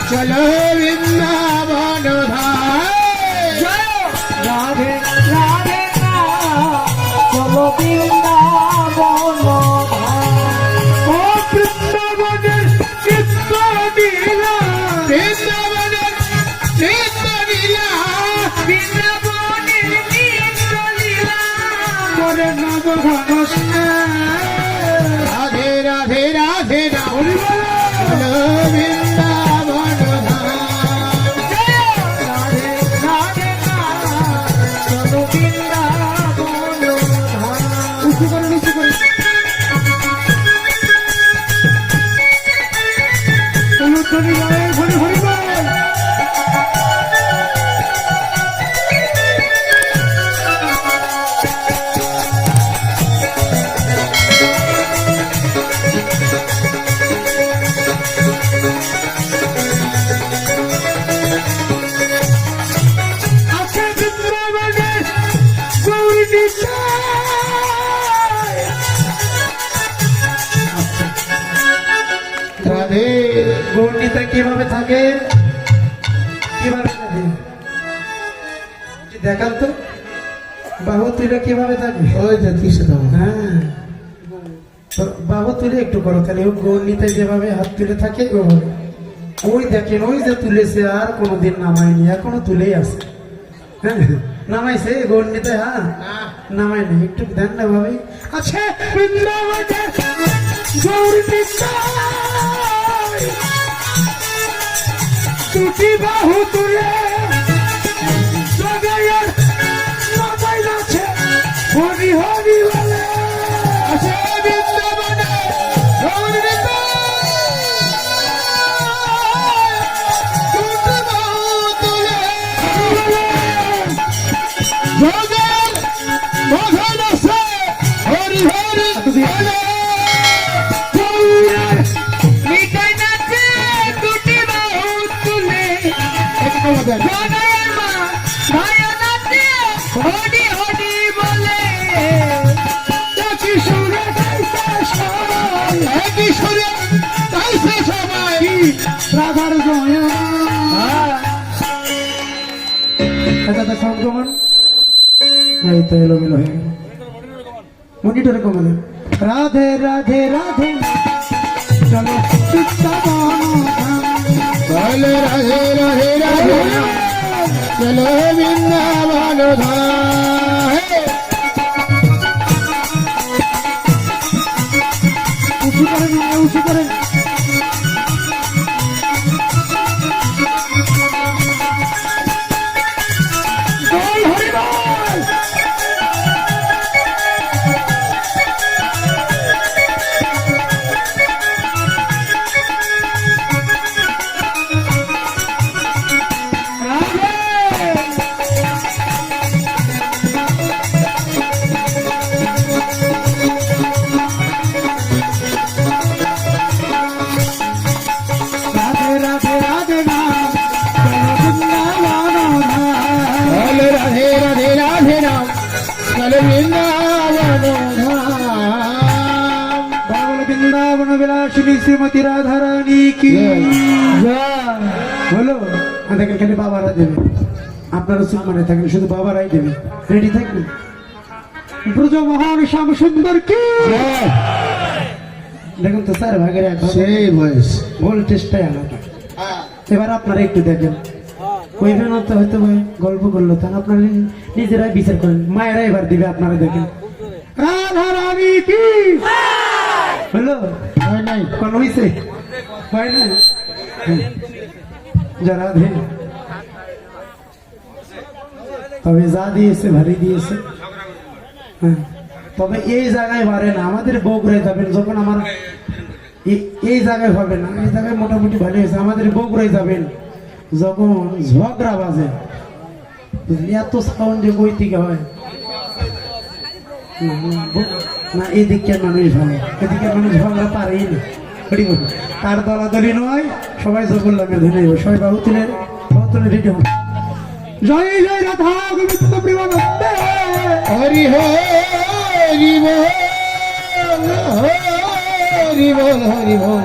चलो वृंदावन राधे राधे चलो वृंदावन ओ वृंदावনের চিত্ত লীলা বৃন্দাবনের চিত্ত লীলা বৃন্দাবনের চিত্ত লীলা করে নব ঘন রাধে রাধে রাধে রাধে রাধে গৌরীতা কিভাবে থাকে কিভাবে থাকে দেখান তো বাহু তুলে কিভাবে থাকে ওই দেখিস হ্যাঁ বাহু তুলে একটু করো তাহলে গৌরীতা যেভাবে হাত তুলে থাকে ওইভাবে ওই দেখেন ওই যে তুলেছে আর কোনোদিন নামায়নি এখনো তুলেই আছে হ্যাঁ নামাইছে গৌরীতা হ্যাঁ নামায়নি একটু ধ্যান না ভাবে আচ্ছা দুটি বাহু তুলে হরি হরি বলে সংক্রমণ এই তো এলোমেলো হয়ে গেল মনিটরে কমালে রাধে রাধে রাধে চলো চলো রাধে রাধে রাধে চলো বৃন্দাবন উঁচু করেন উঁচু করেন वृंदावन विलासिनी श्रीमती राधा रानी की बोलो দেখেন খালি বাবারা দেবে আপনারা চুপ মানে থাকেন শুধু বাবারাই দেবে রেডি থাকবেন ব্রজমোহন শ্যাম সুন্দর কি দেখুন তো স্যার ভাগের এক সেই বয়স ভোল্টেজটাই আলাদা এবার আপনারা একটু দেখেন কইবেন তো হয়তো গল্প করলো তা আপনারা নিজেরাই বিচার করেন মায়েরা এবার দিবে আপনারা দেখেন রাধা রানী কি হলো হয় নাই কোন হইছে হয় না যারা ধে তবে যা দিয়েছে ভারী দিয়েছে হ্যাঁ তবে এই জায়গায় পারে না আমাদের বগুড়ায় যাবেন যখন আমার এই জায়গায় হবে না এই জায়গায় মোটামুটি ভালো হয়েছে আমাদের বগুড়ায় যাবেন যখন ঝগড়া বাজে এত সাউন্ড যে কই থেকে হয় না এদিকের মানুষ ভালো, এদিকের মানুষ ভালো পারেই না। তার দলাদলি নয়, সবাই জগল্লামের ধরে সবাই বাহু তুলে রেডি হন। জয় জয় রাধা গোবিন্দ প্রেমানন্দে হরি হরি বল হরি বল হরি বল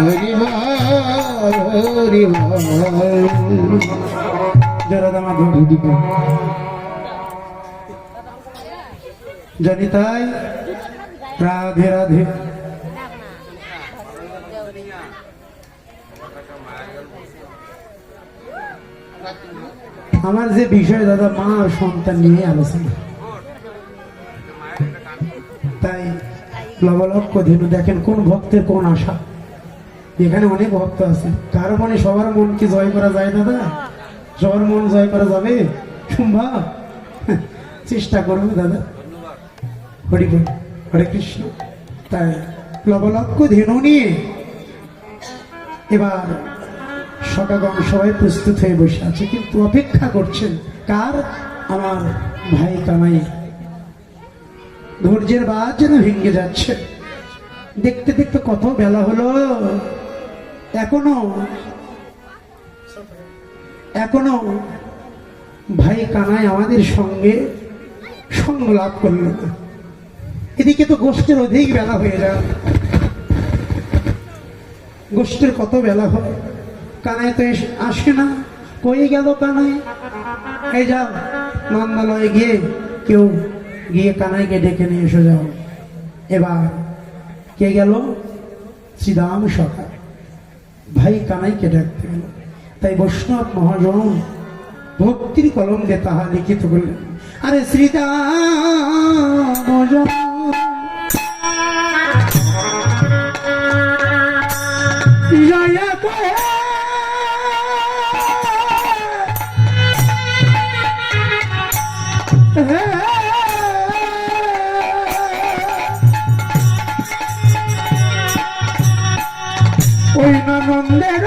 হরি বল হরি বল। জয় রাধা মাধব জানি তাই। রাধে রাধে। আমার যে বিষয় দাদা মা আর সন্তান নিয়ে আলোচনা, তাই লবলক্ষ ধেনু দেখেন কোন ভক্তের কোন আশা। এখানে অনেক ভক্ত আছে, কারো মনে সবার মন কি জয় করা যায় দাদা? সবার মন জয় করা যাবে সম্ভব? চেষ্টা করবো দাদা। হরি বল হরে কৃষ্ণ। তাই লবলক্ষ ধেনু নিয়ে এবার সকাগণ সবাই প্রস্তুত হয়ে বসে আছে, কিন্তু অপেক্ষা করছেন কার? আমার ভাই কামাই। ধৈর্যের বাদ যেন ভেঙে যাচ্ছে। দেখতে দেখতে কত বেলা হলো, এখনো ভাই কানাই আমাদের সঙ্গে সঙ্গ লাভ করল না। এদিকে তো গোষ্ঠের অধিক বেলা হয়ে যায়, গোষ্ঠের কত বেলা হয়, কানাই তো আসে না। কই গেল কানাই? এই যাও নন্দালয়ে গিয়ে কেউ গিয়ে কানাইকে ডেকে নিয়ে এসে যাও। এবার কে গেল? শ্রীরাম সখা ভাই কানাইকে ডাকতে গেল। তাই বৈষ্ণব মহাজন ভক্তির কলম দিয়ে তাহা লিখিত করলেন। আরে শ্রীরাম ওই নন্দের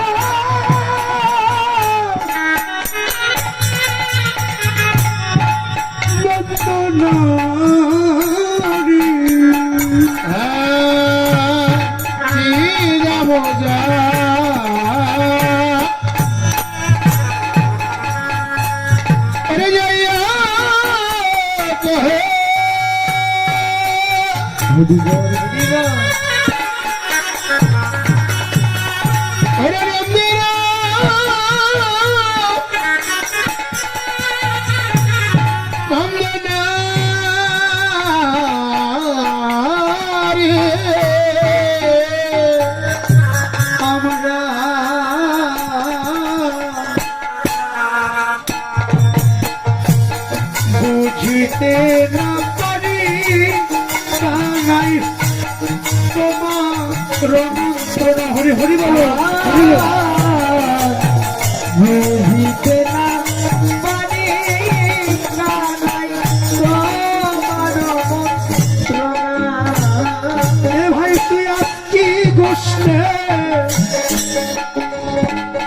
বুঝিতে না পারি কানাই তোমার মন্ত্রণা। হরি হরি বলো, বুঝিতে না পারি কানাই তোমার মন্ত্রণা। এ ভাই তুই আজকে গোষ্ঠে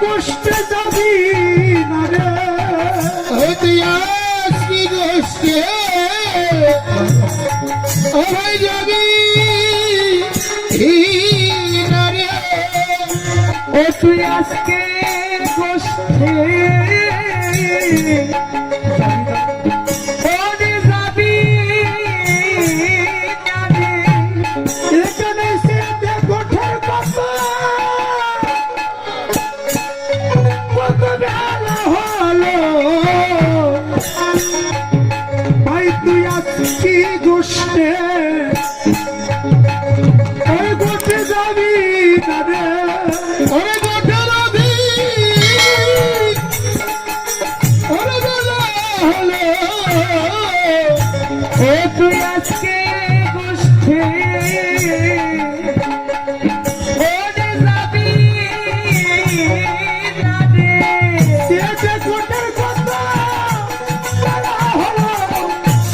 গোষ্ঠে যাবি না রে? তুই আজকে গোষ্ঠে ওই যাবি না রে? ও তুই আজকে গোষ্ঠে যাবি না রে? এখানে সে গোঠের কত কত বেলা হলো। ভাই তুই আজকে গোষ্ঠে ওই গোঠে যাবি না রে? ওরে গোঠে যাবি ওরে বেলা হলো। ও তুই আজকে গোষ্ঠে ওরে যাবি না রে? সেটা গোটের কথা বলা হলো।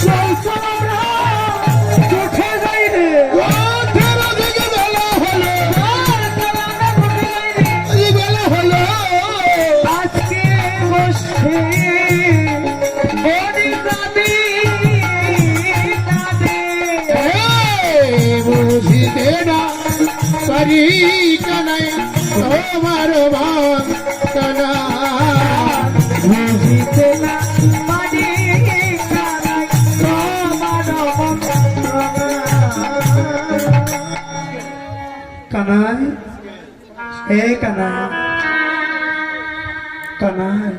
চল চল আমরা গোঠে যাই রে। গোঠের দিকে বেলা হলো, বেলা হলো। আজকে গোষ্ঠে ওরে যাবি না রে? বুঝিতে না পারি কানাই তোমার ভাব কানাই বুঝিতে না পারি কানাই তোমার কানাই এ কানাই কানাই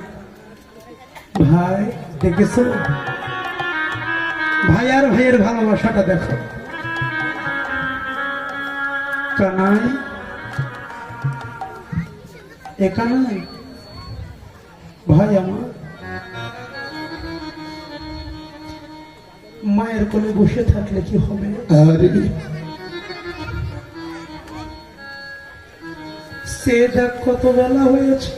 ভাই দেখেছো ভাই আর ভাইয়ের ভালোবাসাটা দেখো কানাই এ কানাই ভাই আমার মায়ের কোলে বসে থাকলে কি হবে আরে সে দেখ কত বেলা হয়েছে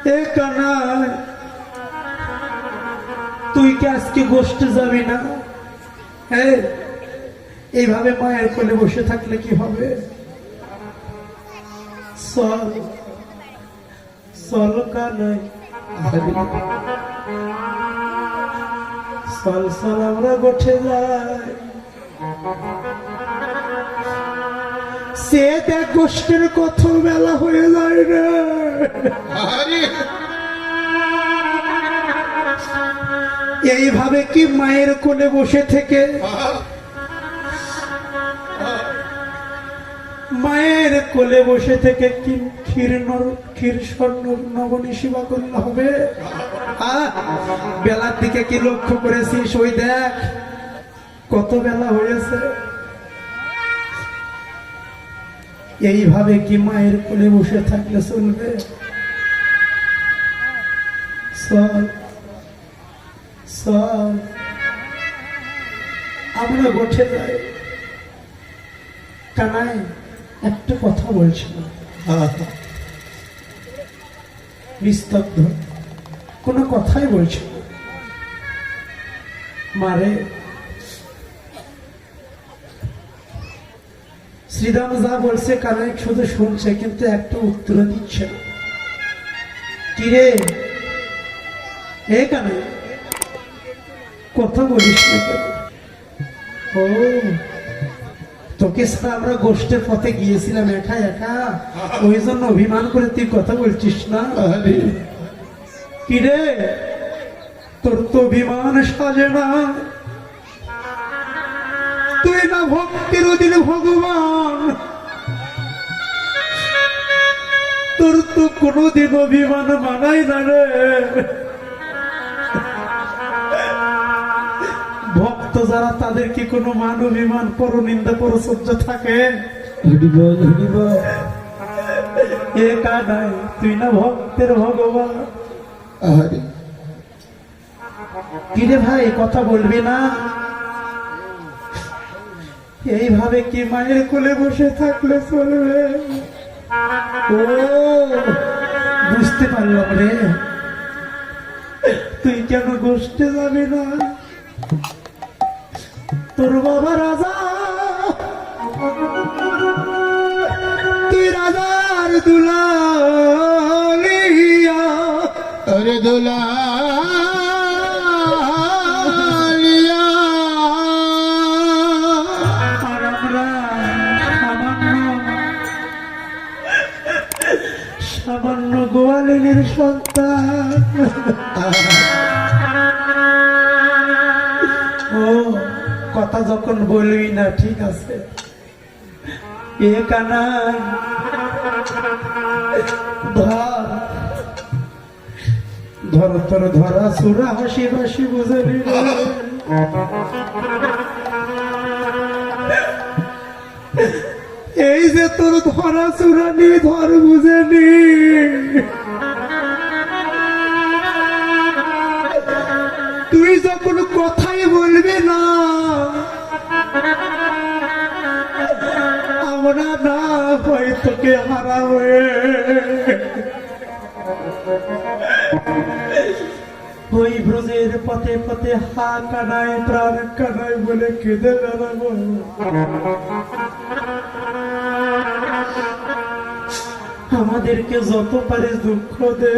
এ কানাই তুই কি আজকে গোষ্ঠে যাবি না হ্যাঁ এইভাবে মায়ের কোলে বসে থাকলে কি হবে চল চল কানাই চল চল আমরা গোঠে যাই সে দেখ গোষ্ঠের কত বেলা হয়ে যায় রে আরে এইভাবে কি মায়ের কোলে বসে থেকে মায়ের কোলে বসে থেকে কি ক্ষীর স্বর্ণ নবনী সেবা করলে হবে বেলার দিকে কি লক্ষ্য করেছিস ওই দেখ কত বেলা হয়েছে এইভাবে কি মায়ের কোলে বসে থাকলে চলবে চল চল আমরা গোঠে যাই কানাই একটা কথা বলছিল নিস্তব্ধ কোনো কথাই বলছিল মারে শ্রীরাম যা বলছে কানাই শুধু শুনছে কিন্তু একটা উত্তর দিচ্ছে না কিরে এ কানাই কথা বলিস না কেন ও তোকে ছাড়া আমরা গোষ্ঠের পথে গিয়েছিলাম একা একা ওই জন্য অভিমান করে তুই কথা বলছিস না কিরে তোর তো অভিমান সাজে না তুই না ভক্তির অধীনে ভগবান তোর তো কোনোদিন অভিমান মানাই না রে ভক্ত যারা তাদের কি কোনো মান অভিমান পরনিন্দা পরচর্যা থাকে এ কানাই তুই না ভক্তের ভগবান আরে কিরে ভাই কথা বলবি না এইভাবে কি মায়ের কোলে বসে থাকলে চলবে ও বুঝতে পারলাম রে তুই কেন গোষ্ঠে যাবি না তোর বাবা রাজা তুই রাজার দুলালিয়া अरे दुलालिया আর আমরা সামান্য গোয়ালিনীর সন্তান ও কথা যখন বলবি না ঠিক আছে এ কানাই ধর ধর তোর ধরা সুরা হাসি বাসি বুঝলি এই যে তোর ধরা সুরা নিয়ে ধর বুঝেনি তুই যখন কথাই বলবি না আমরা না হয় তোকে হারাবে ওই ব্রজের পথে পথে হা কানায় প্রাণ কানায় বলে কেঁদে বেড়াবো আমাদেরকে যত পারে দুঃখ দে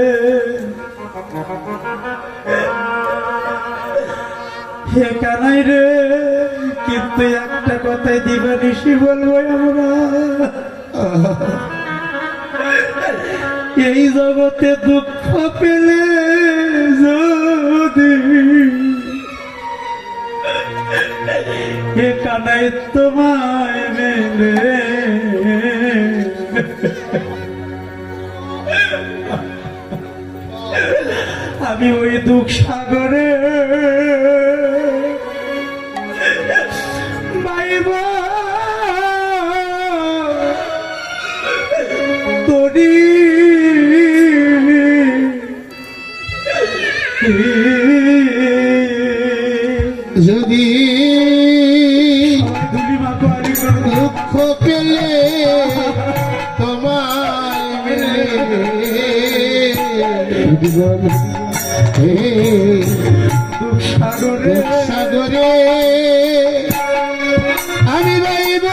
হে কানাই রে কিন্তু একটা কথাই দিবা নিশি বলবো আমরা, এই জগতে দুঃখ পেলে যদি এ কানাই তোমায় মেলে, আমি ওই দুঃখ সাগরে বাইব তরি যদি দুলিমা কোয়ারি করবো দুঃখ পেলে তোমায় মেলে, দুঃখ সাগরে সাগরে আমি বাইব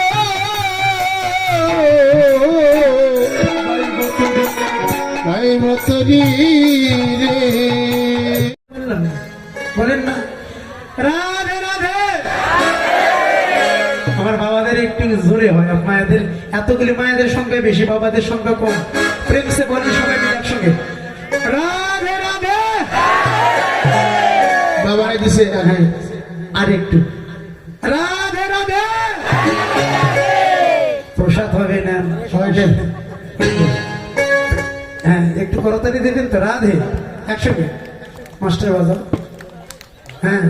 বাইব তরি রে। বলেন না রাধে রাধে। আমার বাবাদের একটু জোরে হয়, আর মায়েদের এতগুলি মায়েদের সংখ্যা বেশি, বাবাদের সংখ্যা কম। প্রেম সে বলেন সবাই মিলে একসঙ্গে রাধে রাধে। বাবাই দিছে হ্যাঁ আর একটু রাধে রাধে। প্রসাদ হবে না সবাইকে, হ্যাঁ একটু করতালি দেবেন তো। রাধে একসঙ্গে মাস্টার বাজাও, হ্যাঁ